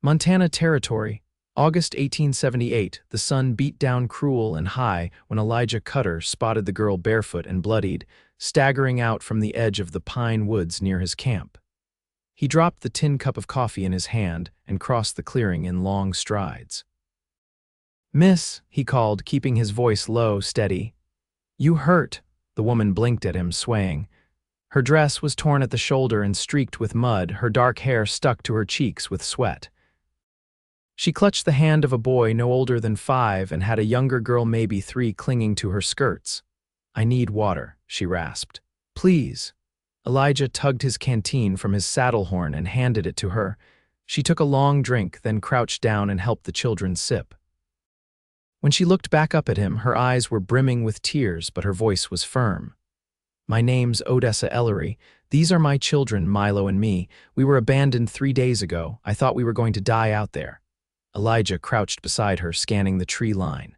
Montana Territory, August 1878. The sun beat down cruel and high when Elijah Cutter spotted the girl barefoot and bloodied, staggering out from the edge of the pine woods near his camp. He dropped the tin cup of coffee in his hand and crossed the clearing in long strides. "Miss," he called, keeping his voice low, steady. "You hurt." The woman blinked at him, swaying. Her dress was torn at the shoulder and streaked with mud, her dark hair stuck to her cheeks with sweat. She clutched the hand of a boy no older than 5 and had a younger girl, maybe 3, clinging to her skirts. "I need water," she rasped. "Please." Elijah tugged his canteen from his saddle horn and handed it to her. She took a long drink, then crouched down and helped the children sip. When she looked back up at him, her eyes were brimming with tears, but her voice was firm. "My name's Odessa Ellery. These are my children, Milo and me. We were abandoned 3 days ago. I thought we were going to die out there." Elijah crouched beside her, scanning the tree line.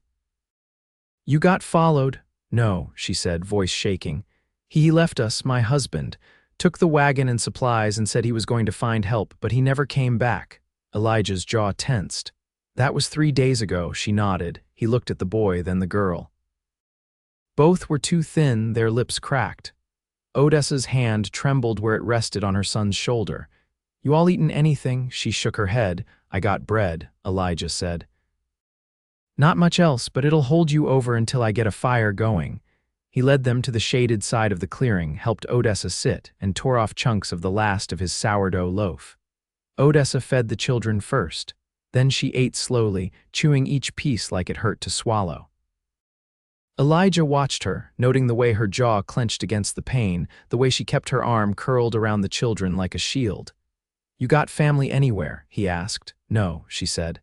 "You got followed?" "No," she said, voice shaking. He left us, my husband, took the wagon and supplies and said he was going to find help, but he never came back." Elijah's jaw tensed. "That was 3 days ago," she nodded. He looked at the boy, then the girl. Both were too thin, their lips cracked. Odessa's hand trembled where it rested on her son's shoulder. "You all eaten anything?" She shook her head. "I got bread," Elijah said. "Not much else, but it'll hold you over until I get a fire going." He led them to the shaded side of the clearing, helped Odessa sit, and tore off chunks of the last of his sourdough loaf. Odessa fed the children first. Then she ate slowly, chewing each piece like it hurt to swallow. Elijah watched her, noting the way her jaw clenched against the pain, the way she kept her arm curled around the children like a shield. "You got family anywhere?" he asked. "No," she said.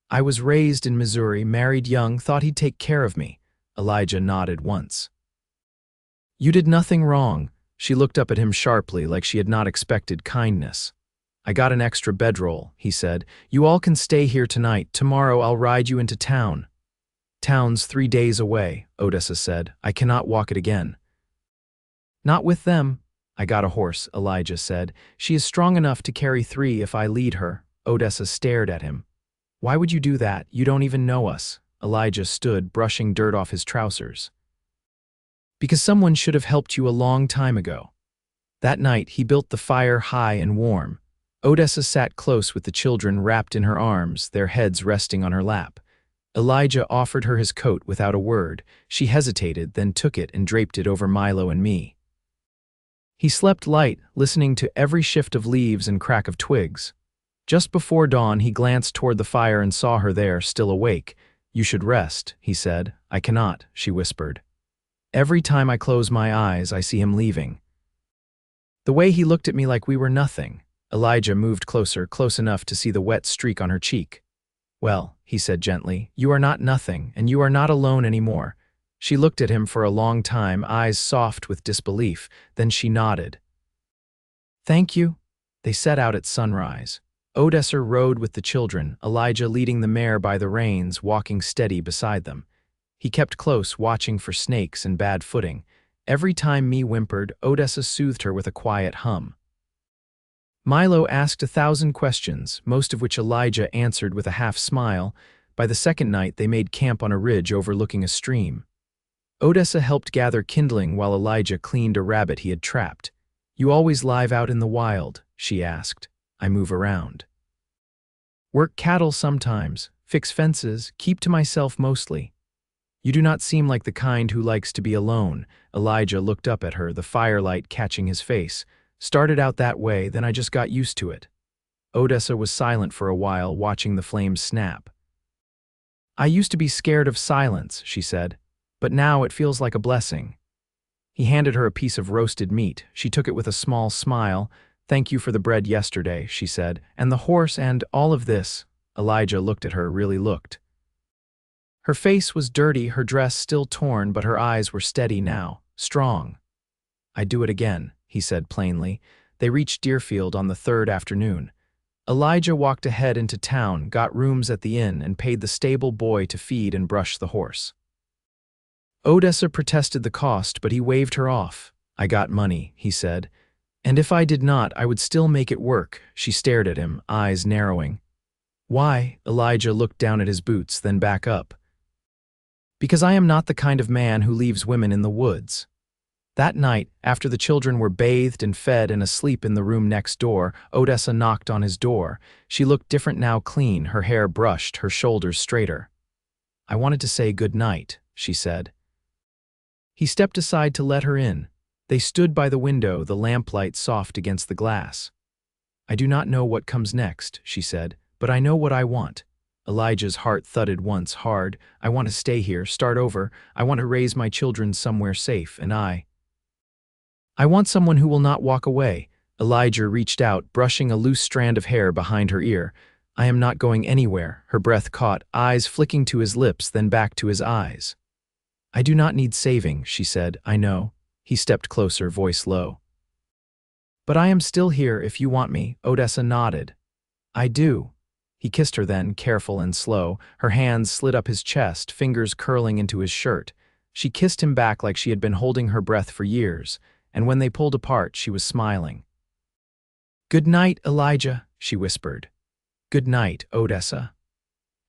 "I was raised in Missouri, married young, thought he'd take care of me." Elijah nodded once. "You did nothing wrong." She looked up at him sharply, like she had not expected kindness. "I got an extra bedroll," he said. "You all can stay here tonight. Tomorrow I'll ride you into town." "Town's 3 days away," Odessa said. "I cannot walk it again." "Not with them." "I got a horse," Elijah said. "She is strong enough to carry 3 if I lead her." Odessa stared at him. "Why would you do that? You don't even know us." Elijah stood, brushing dirt off his trousers. "Because someone should have helped you a long time ago." That night, he built the fire high and warm. Odessa sat close with the children wrapped in her arms, their heads resting on her lap. Elijah offered her his coat without a word. She hesitated, then took it and draped it over Milo and me. He slept light, listening to every shift of leaves and crack of twigs. Just before dawn, he glanced toward the fire and saw her there, still awake. "You should rest," he said. "I cannot," she whispered. "Every time I close my eyes, I see him leaving." The way he looked at me like we were nothing. Elijah moved closer, close enough to see the wet streak on her cheek. "Well," he said gently, "you are not nothing, and you are not alone anymore." She looked at him for a long time, eyes soft with disbelief. Then she nodded. "Thank you." They set out at sunrise. Odessa rode with the children, Elijah leading the mare by the reins, walking steady beside them. He kept close, watching for snakes and bad footing. Every time Me whimpered, Odessa soothed her with a quiet hum. Milo asked 1,000 questions, most of which Elijah answered with a half-smile. By the second night, they made camp on a ridge overlooking a stream. Odessa helped gather kindling while Elijah cleaned a rabbit he had trapped. "You always live out in the wild?" she asked. "I move around. Work cattle sometimes, fix fences, keep to myself mostly." "You do not seem like the kind who likes to be alone." Elijah looked up at her, the firelight catching his face. "Started out that way, then I just got used to it." Odessa was silent for a while, watching the flames snap. "I used to be scared of silence," she said, "but now it feels like a blessing." He handed her a piece of roasted meat. She took it with a small smile. "Thank you for the bread yesterday," she said, "and the horse and all of this." Elijah looked at her, really looked. Her face was dirty, her dress still torn, but her eyes were steady now, strong. "I'd do it again," he said plainly. They reached Deerfield on the 3rd afternoon. Elijah walked ahead into town, got rooms at the inn, and paid the stable boy to feed and brush the horse. Odessa protested the cost, but he waved her off. "I got money," he said. "And if I did not, I would still make it work." She stared at him, eyes narrowing. Why? Elijah looked down at his boots, then back up. Because I am not the kind of man who leaves women in the woods. That night, after the children were bathed and fed and asleep in the room next door, Odessa knocked on his door. She looked different now, clean, her hair brushed, her shoulders straighter. I wanted to say good night, she said. He stepped aside to let her in. They stood by the window, the lamplight soft against the glass. I do not know what comes next, she said, but I know what I want. Elijah's heart thudded once hard. I want to stay here, start over. I want to raise my children somewhere safe, and I want someone who will not walk away. Elijah reached out, brushing a loose strand of hair behind her ear. I am not going anywhere, her breath caught, eyes flicking to his lips, then back to his eyes. I do not need saving, she said, I know. He stepped closer, voice low. But I am still here if you want me, Odessa nodded. I do. He kissed her then, careful and slow. Her hands slid up his chest, fingers curling into his shirt. She kissed him back like she had been holding her breath for years, and when they pulled apart, she was smiling. Good night, Elijah, she whispered. Good night, Odessa.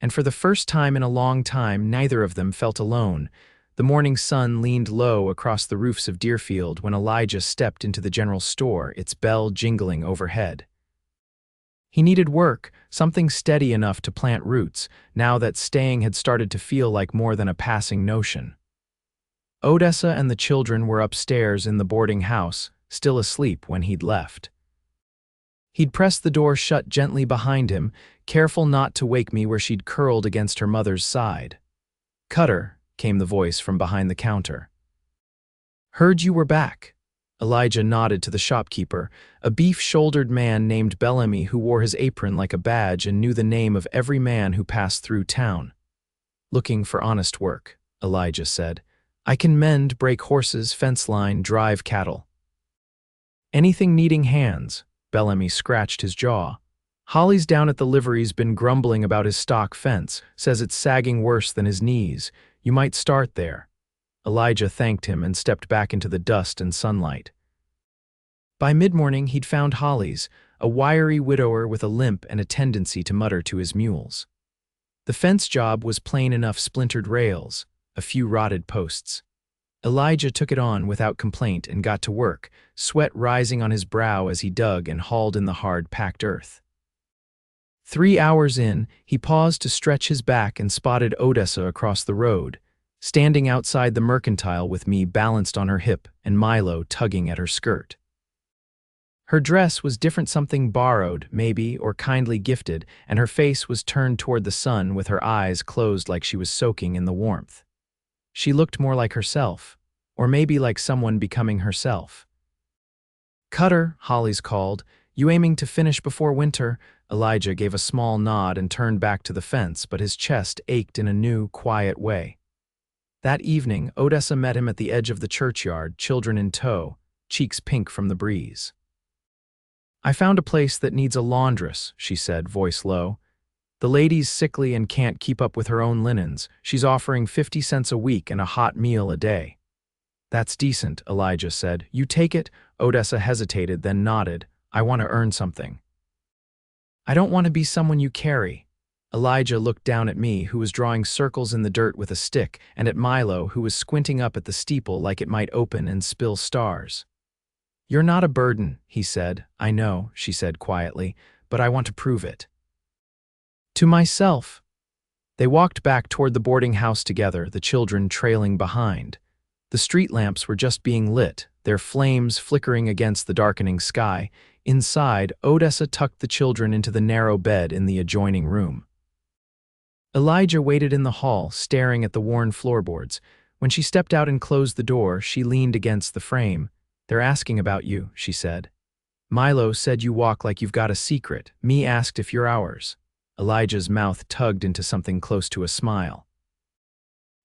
And for the first time in a long time, neither of them felt alone. The morning sun leaned low across the roofs of Deerfield when Elijah stepped into the general store, its bell jingling overhead. He needed work, something steady enough to plant roots, now that staying had started to feel like more than a passing notion. Odessa and the children were upstairs in the boarding house, still asleep when he'd left. He'd pressed the door shut gently behind him, careful not to wake me where she'd curled against her mother's side. Cutter, came the voice from behind the counter. Heard you were back. Elijah nodded to the shopkeeper, a beef-shouldered man named Bellamy who wore his apron like a badge and knew the name of every man who passed through town. Looking for honest work, Elijah said. I can mend, break horses, fence line, drive cattle. Anything needing hands, Bellamy scratched his jaw. Holly's down at the livery's been grumbling about his stock fence, says it's sagging worse than his knees. You might start there. Elijah thanked him and stepped back into the dust and sunlight. By mid-morning, he'd found Holly's, a wiry widower with a limp and a tendency to mutter to his mules. The fence job was plain enough: splintered rails, a few rotted posts. Elijah took it on without complaint and got to work, sweat rising on his brow as he dug and hauled in the hard, packed earth. 3 hours in, he paused to stretch his back and spotted Odessa across the road, standing outside the mercantile with me balanced on her hip and Milo tugging at her skirt. Her dress was different, something borrowed, maybe, or kindly gifted, and her face was turned toward the sun with her eyes closed like she was soaking in the warmth. She looked more like herself, or maybe like someone becoming herself. Cutter, Holly's called. You aiming to finish before winter? Elijah gave a small nod and turned back to the fence, but his chest ached in a new, quiet way. That evening, Odessa met him at the edge of the churchyard, children in tow, cheeks pink from the breeze. I found a place that needs a laundress, she said, voice low. The lady's sickly and can't keep up with her own linens. She's offering 50 cents a week and a hot meal a day. That's decent, Elijah said. You take it? Odessa hesitated, then nodded. I want to earn something. I don't want to be someone you carry. Elijah looked down at me, who was drawing circles in the dirt with a stick, and at Milo, who was squinting up at the steeple like it might open and spill stars. You're not a burden, he said. I know, she said quietly, but I want to prove it. To myself. They walked back toward the boarding house together, the children trailing behind. The street lamps were just being lit, their flames flickering against the darkening sky. Inside, Odessa tucked the children into the narrow bed in the adjoining room. Elijah waited in the hall, staring at the worn floorboards. When she stepped out and closed the door, she leaned against the frame. They're asking about you, she said. Milo said you walk like you've got a secret. Me asked if you're ours. Elijah's mouth tugged into something close to a smile.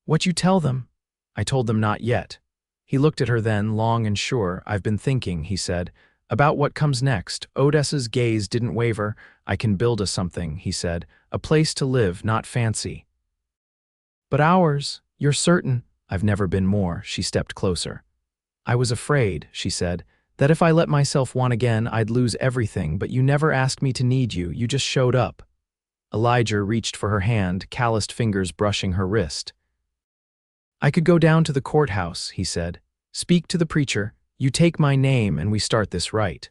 What you tell them? I told them not yet. He looked at her then, long and sure. I've been thinking, he said, about what comes next. Odessa's gaze didn't waver. I can build us something, he said. A place to live, not fancy. But ours, you're certain? I've never been more. She stepped closer. I was afraid, she said, that if I let myself want again, I'd lose everything, but you never asked me to need you. You just showed up. Elijah reached for her hand, calloused fingers brushing her wrist. "I could go down to the courthouse," he said. "Speak to the preacher, you take my name, and we start this right."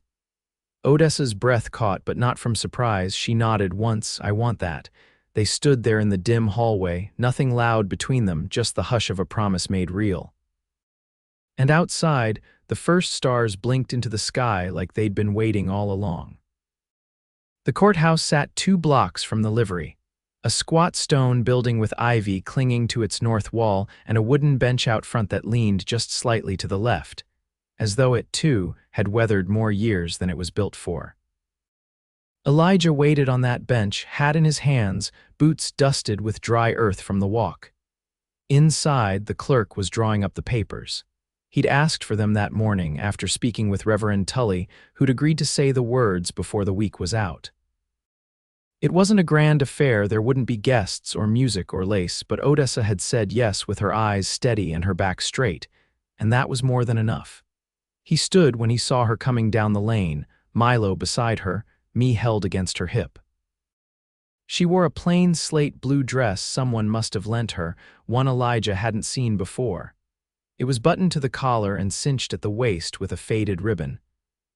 Odessa's breath caught, but not from surprise. She nodded once. "I want that." They stood there in the dim hallway, nothing loud between them, just the hush of a promise made real. And outside, the first stars blinked into the sky like they'd been waiting all along. The courthouse sat 2 blocks from the livery. A squat stone building with ivy clinging to its north wall and a wooden bench out front that leaned just slightly to the left, as though it, too, had weathered more years than it was built for. Elijah waited on that bench, hat in his hands, boots dusted with dry earth from the walk. Inside, the clerk was drawing up the papers. He'd asked for them that morning after speaking with Reverend Tully, who'd agreed to say the words before the week was out. It wasn't a grand affair, there wouldn't be guests or music or lace, but Odessa had said yes with her eyes steady and her back straight, and that was more than enough. He stood when he saw her coming down the lane, Milo beside her, me held against her hip. She wore a plain slate blue dress someone must have lent her, one Elijah hadn't seen before. It was buttoned to the collar and cinched at the waist with a faded ribbon.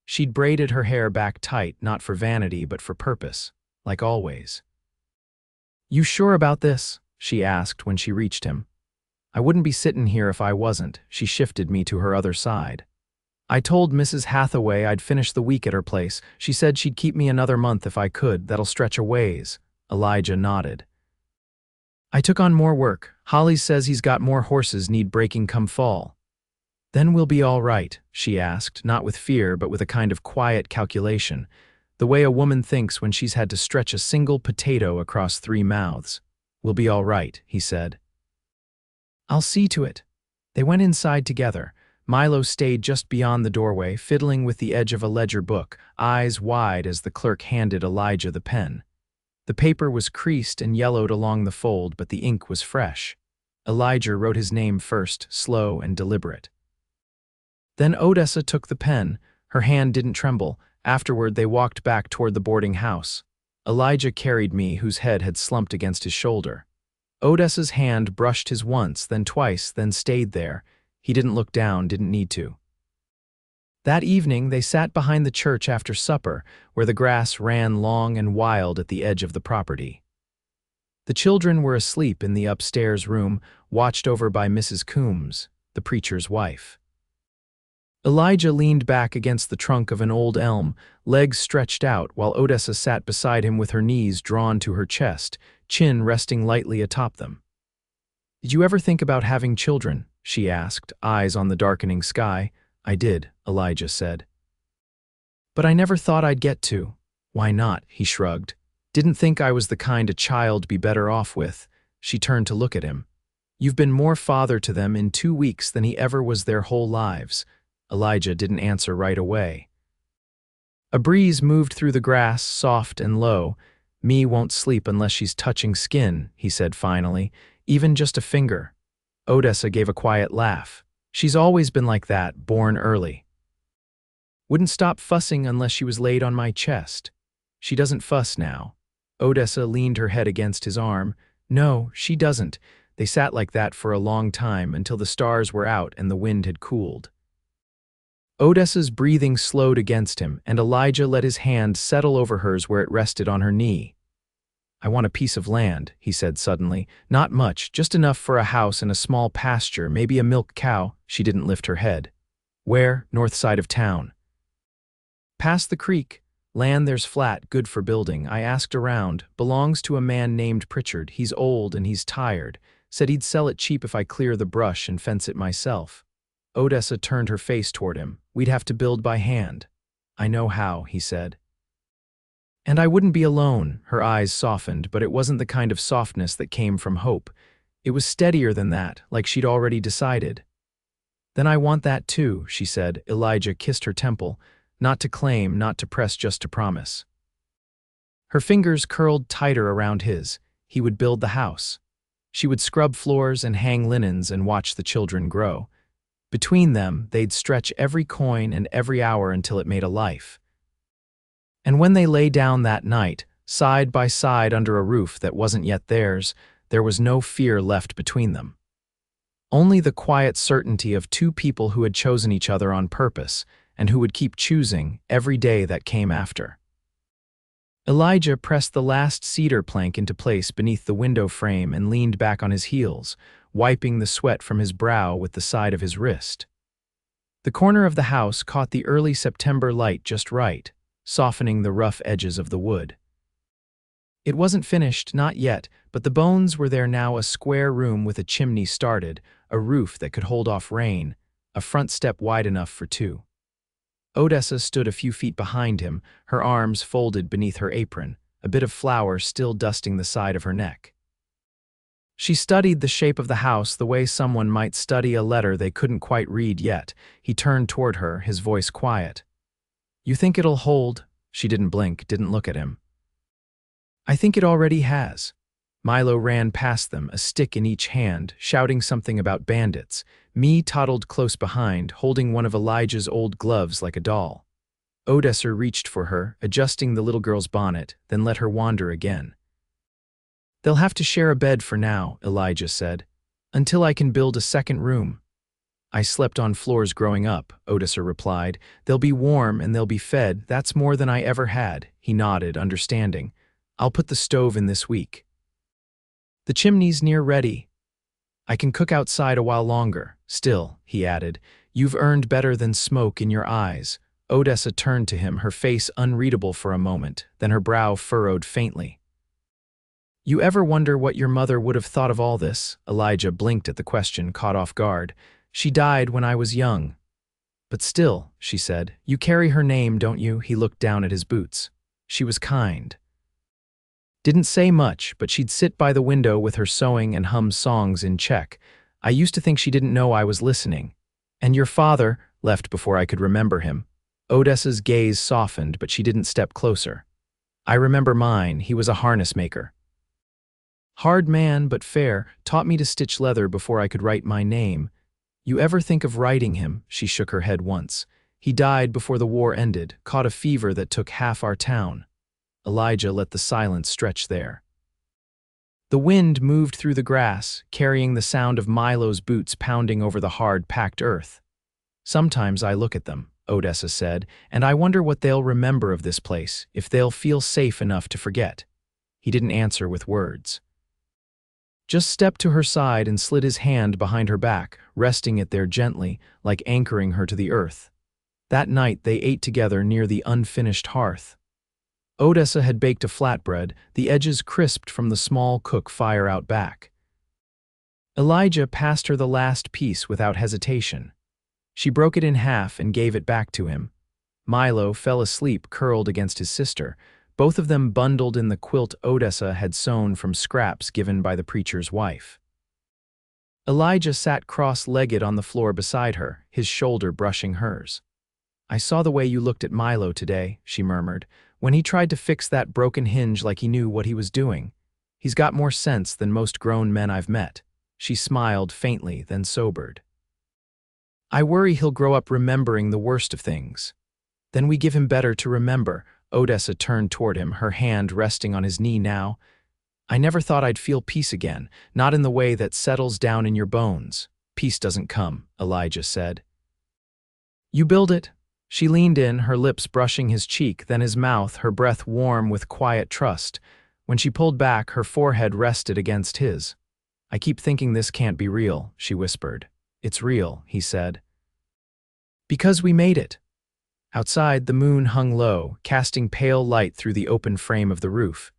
She'd braided her hair back tight, not for vanity but for purpose, like always. "You sure about this?" she asked when she reached him. "I wouldn't be sittin' here if I wasn't." She shifted me to her other side. "I told Mrs. Hathaway I'd finish the week at her place. She said she'd keep me another month if I could. That'll stretch a ways." Elijah nodded. "I took on more work. Holly says he's got more horses need breaking come fall." "Then we'll be all right?" she asked, not with fear but with a kind of quiet calculation, the way a woman thinks when she's had to stretch a single potato across 3 mouths. "We'll be all right," he said. "I'll see to it." They went inside together. Milo stayed just beyond the doorway, fiddling with the edge of a ledger book, eyes wide as the clerk handed Elijah the pen. The paper was creased and yellowed along the fold, but the ink was fresh. Elijah wrote his name first, slow and deliberate. Then Odessa took the pen. Her hand didn't tremble. Afterward, they walked back toward the boarding house. Elijah carried me, whose head had slumped against his shoulder. Odessa's hand brushed his once, then twice, then stayed there. He didn't look down, didn't need to. That evening, they sat behind the church after supper, where the grass ran long and wild at the edge of the property. The children were asleep in the upstairs room, watched over by Mrs. Coombs, the preacher's wife. Elijah leaned back against the trunk of an old elm, legs stretched out, while Odessa sat beside him with her knees drawn to her chest, chin resting lightly atop them. "Did you ever think about having children?" she asked, eyes on the darkening sky. "I did," Elijah said. "But I never thought I'd get to." "Why not?" he shrugged. "Didn't think I was the kind a child'd be better off with." She turned to look at him. "You've been more father to them in 2 weeks than he ever was their whole lives." Elijah didn't answer right away. A breeze moved through the grass, soft and low. "Me won't sleep unless she's touching skin," he said finally, "even just a finger." Odessa gave a quiet laugh. "She's always been like that, born early. Wouldn't stop fussing unless she was laid on my chest. She doesn't fuss now." Odessa leaned her head against his arm. "No, she doesn't." They sat like that for a long time, until the stars were out and the wind had cooled. Odessa's breathing slowed against him, and Elijah let his hand settle over hers where it rested on her knee. "I want a piece of land," he said suddenly. "Not much, just enough for a house and a small pasture, maybe a milk cow." She didn't lift her head. "Where?" "North side of town." "Past the creek. Land there's flat, good for building. I asked around. Belongs to a man named Pritchard. He's old and he's tired. Said he'd sell it cheap if I clear the brush and fence it myself." Odessa turned her face toward him. "We'd have to build by hand." "I know how," he said. "And I wouldn't be alone." Her eyes softened, but it wasn't the kind of softness that came from hope. It was steadier than that, like she'd already decided. "Then I want that too," she said. Elijah kissed her temple. "Not to claim, not to press, just to promise." Her fingers curled tighter around his. He would build the house. She would scrub floors and hang linens and watch the children grow. Between them, they'd stretch every coin and every hour until it made a life. And when they lay down that night, Side by side under a roof that wasn't yet theirs, there was no fear left between them. Only the quiet certainty of two people who had chosen each other on purpose and who would keep choosing every day that came after. Elijah pressed the last cedar plank into place beneath the window frame and leaned back on his heels, wiping the sweat from his brow with the side of his wrist. The corner of the house caught the early September light just right, softening the rough edges of the wood. It wasn't finished, not yet, but the bones were there now, a square room with a chimney started, a roof that could hold off rain, a front step wide enough for two. Odessa stood a few feet behind him, her arms folded beneath her apron, a bit of flour still dusting the side of her neck. She studied the shape of the house the way someone might study a letter they couldn't quite read yet. He turned toward her, his voice quiet. "You think it'll hold?" She didn't blink, didn't look at him. "I think it already has." Milo ran past them, a stick in each hand, shouting something about bandits. Me toddled close behind, holding one of Elijah's old gloves like a doll. Odessa reached for her, adjusting the little girl's bonnet, then let her wander again. "They'll have to share a bed for now," Elijah said, "until I can build a second room." "I slept on floors growing up," Odessa replied. "They'll be warm and they'll be fed. That's more than I ever had." He nodded, understanding. "I'll put the stove in this week. The chimney's near ready. I can cook outside a while longer. Still," he added, "you've earned better than smoke in your eyes." Odessa turned to him, her face unreadable for a moment, then her brow furrowed faintly. "You ever wonder what your mother would have thought of all this?" Elijah blinked at the question, caught off guard. "She died when I was young." "But still," she said, "you carry her name, don't you?" He looked down at his boots. "She was kind. Didn't say much, but she'd sit by the window with her sewing and hum songs in Czech. I used to think she didn't know I was listening. And your father left before I could remember him." Odessa's gaze softened, but she didn't step closer. "I remember mine. He was a harness maker. Hard man, but fair, taught me to stitch leather before I could write my name. You ever think of writing him?" She shook her head once. "He died before the war ended, caught a fever that took half our town." Elijah let the silence stretch there. The wind moved through the grass, carrying the sound of Milo's boots pounding over the hard, packed earth. "Sometimes I look at them," Odessa said, "and I wonder what they'll remember of this place, if they'll feel safe enough to forget." He didn't answer with words. Just stepped to her side and slid his hand behind her back, resting it there gently, like anchoring her to the earth. That night they ate together near the unfinished hearth. Odessa had baked a flatbread, the edges crisped from the small cook fire out back. Elijah passed her the last piece without hesitation. She broke it in half and gave it back to him. Milo fell asleep curled against his sister, both of them bundled in the quilt Odessa had sewn from scraps given by the preacher's wife. Elijah sat cross-legged on the floor beside her, his shoulder brushing hers. "I saw the way you looked at Milo today," she murmured, "when he tried to fix that broken hinge like he knew what he was doing. He's got more sense than most grown men I've met." She smiled faintly, then sobered. "I worry he'll grow up remembering the worst of things. Then we give him better to remember." Odessa turned toward him, her hand resting on his knee now. "I never thought I'd feel peace again, not in the way that settles down in your bones." "Peace doesn't come," Elijah said. "You build it." She leaned in, her lips brushing his cheek, then his mouth, her breath warm with quiet trust. When she pulled back, her forehead rested against his. "I keep thinking this can't be real," she whispered. "It's real," he said. "Because we made it." Outside, the moon hung low, casting pale light through the open frame of the roof.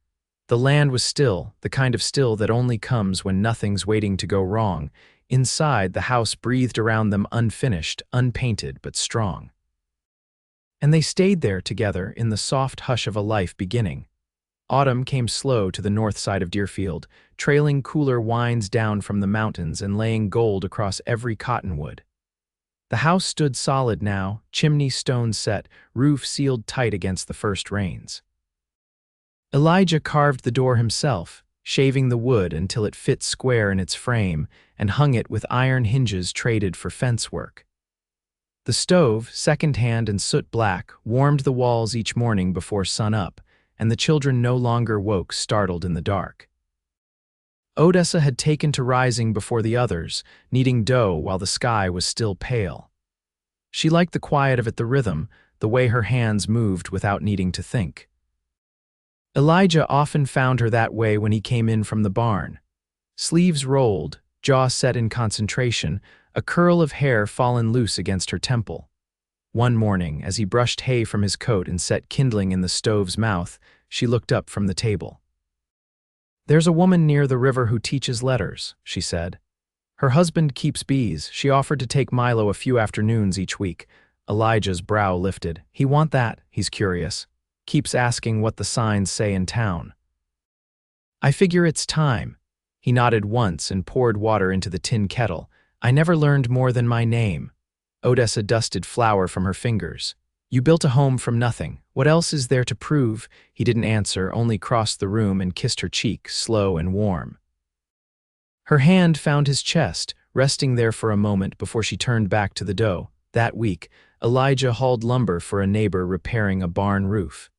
The land was still, the kind of still that only comes when nothing's waiting to go wrong. Inside, the house breathed around them unfinished, unpainted, but strong. And they stayed there together in the soft hush of a life beginning. Autumn came slow to the north side of Deerfield, trailing cooler winds down from the mountains and laying gold across every cottonwood. The house stood solid now, chimney stone set, roof sealed tight against the first rains. Elijah carved the door himself, shaving the wood until it fit square in its frame, and hung it with iron hinges traded for fence work. The stove, second-hand and soot black, warmed the walls each morning before sun-up, and the children no longer woke startled in the dark. Odessa had taken to rising before the others, kneading dough while the sky was still pale. She liked the quiet of it, the rhythm, the way her hands moved without needing to think. Elijah often found her that way when he came in from the barn. Sleeves rolled, jaw set in concentration, a curl of hair fallen loose against her temple. One morning, as he brushed hay from his coat and set kindling in the stove's mouth, she looked up from the table. "There's a woman near the river who teaches letters," she said. "Her husband keeps bees. She offered to take Milo a few afternoons each week." Elijah's brow lifted. "He want that?" He's curious. Keeps asking what the signs say in town. "I figure it's time." He nodded once and poured water into the tin kettle. "I never learned more than my name." Odessa dusted flour from her fingers. "You built a home from nothing. What else is there to prove?" He didn't answer, only crossed the room and kissed her cheek, slow and warm. Her hand found his chest, resting there for a moment before she turned back to the dough. That week, Elijah hauled lumber for a neighbor repairing a barn roof.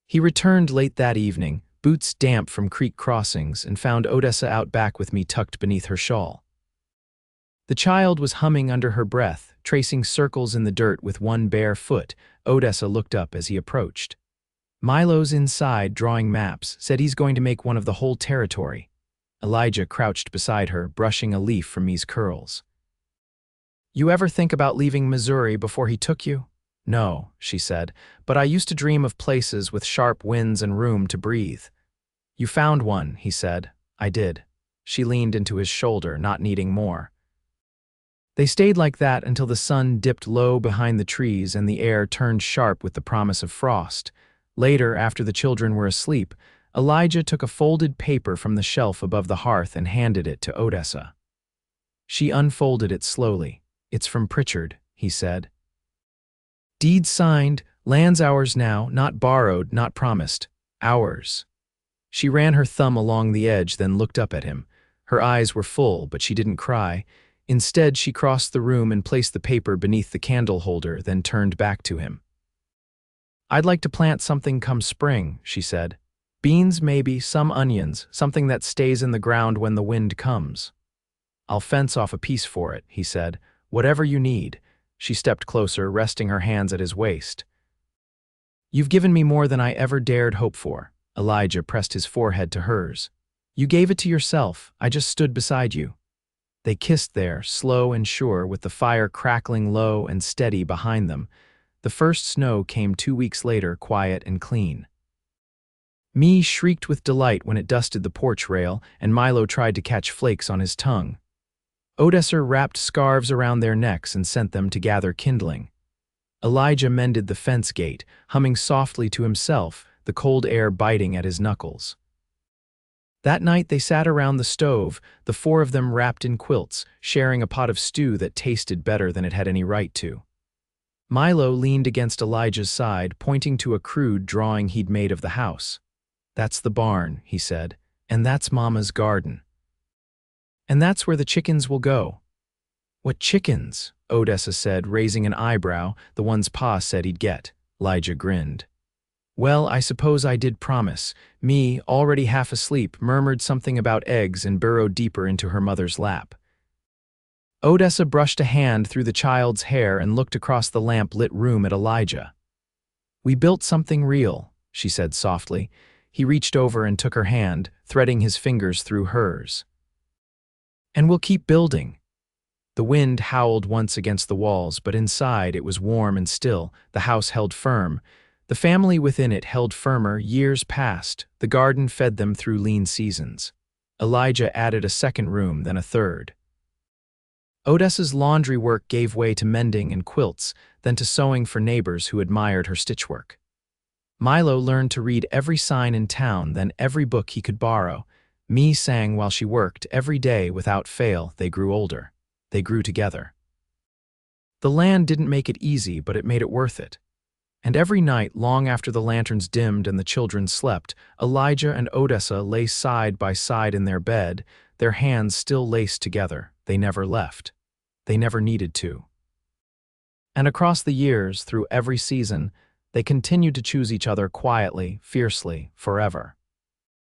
He returned late that evening, boots damp from creek crossings, and found Odessa out back with me tucked beneath her shawl. The child was humming under her breath, tracing circles in the dirt with one bare foot. Odessa looked up as he approached. "Milo's inside drawing maps, said he's going to make one of the whole territory." Elijah crouched beside her, brushing a leaf from Me's curls. "You ever think about leaving Missouri before he took you?" "No," she said, "but I used to dream of places with sharp winds and room to breathe." "You found one," he said. "I did." She leaned into his shoulder, not needing more. They stayed like that until the sun dipped low behind the trees and the air turned sharp with the promise of frost. Later, after the children were asleep, Elijah took a folded paper from the shelf above the hearth and handed it to Odessa. She unfolded it slowly. "It's from Pritchard," he said. "Deed signed, land's ours now, not borrowed, not promised. Ours." She ran her thumb along the edge, then looked up at him. Her eyes were full, but she didn't cry. Instead, she crossed the room and placed the paper beneath the candle holder, then turned back to him. "I'd like to plant something come spring," she said. "Beans maybe, some onions, something that stays in the ground when the wind comes." "I'll fence off a piece for it," he said. "Whatever you need." She stepped closer, resting her hands at his waist. "You've given me more than I ever dared hope for." Elijah pressed his forehead to hers. "You gave it to yourself. I just stood beside you." They kissed there, slow and sure, with the fire crackling low and steady behind them. The first snow came 2 weeks later, quiet and clean. Me shrieked with delight when it dusted the porch rail, and Milo tried to catch flakes on his tongue. Odessa wrapped scarves around their necks and sent them to gather kindling. Elijah mended the fence gate, humming softly to himself, the cold air biting at his knuckles. That night they sat around the stove, the four of them wrapped in quilts, sharing a pot of stew that tasted better than it had any right to. Milo leaned against Elijah's side, pointing to a crude drawing he'd made of the house. "That's the barn," he said, "and that's Mama's garden. And that's where the chickens will go." "What chickens?" Odessa said, raising an eyebrow, the ones Pa said he'd get. Elijah grinned. "Well, I suppose I did promise." Me, already half asleep, murmured something about eggs and burrowed deeper into her mother's lap. Odessa brushed a hand through the child's hair and looked across the lamp-lit room at Elijah. "We built something real," she said softly. He reached over and took her hand, threading his fingers through hers. "And we'll keep building." The wind howled once against the walls, but inside it was warm and still. The house held firm. The family within it held firmer. Years passed. The garden fed them through lean seasons. Elijah added a second room, then a third. Odessa's laundry work gave way to mending and quilts, then to sewing for neighbors who admired her stitchwork. Milo learned to read every sign in town, then every book he could borrow. Me sang while she worked. Every day, without fail, they grew older. They grew together. The land didn't make it easy, but it made it worth it. And every night, long after the lanterns dimmed and the children slept, Elijah and Odessa lay side by side in their bed, their hands still laced together. They never left. They never needed to. And across the years, through every season, They continued to choose each other quietly, fiercely, forever.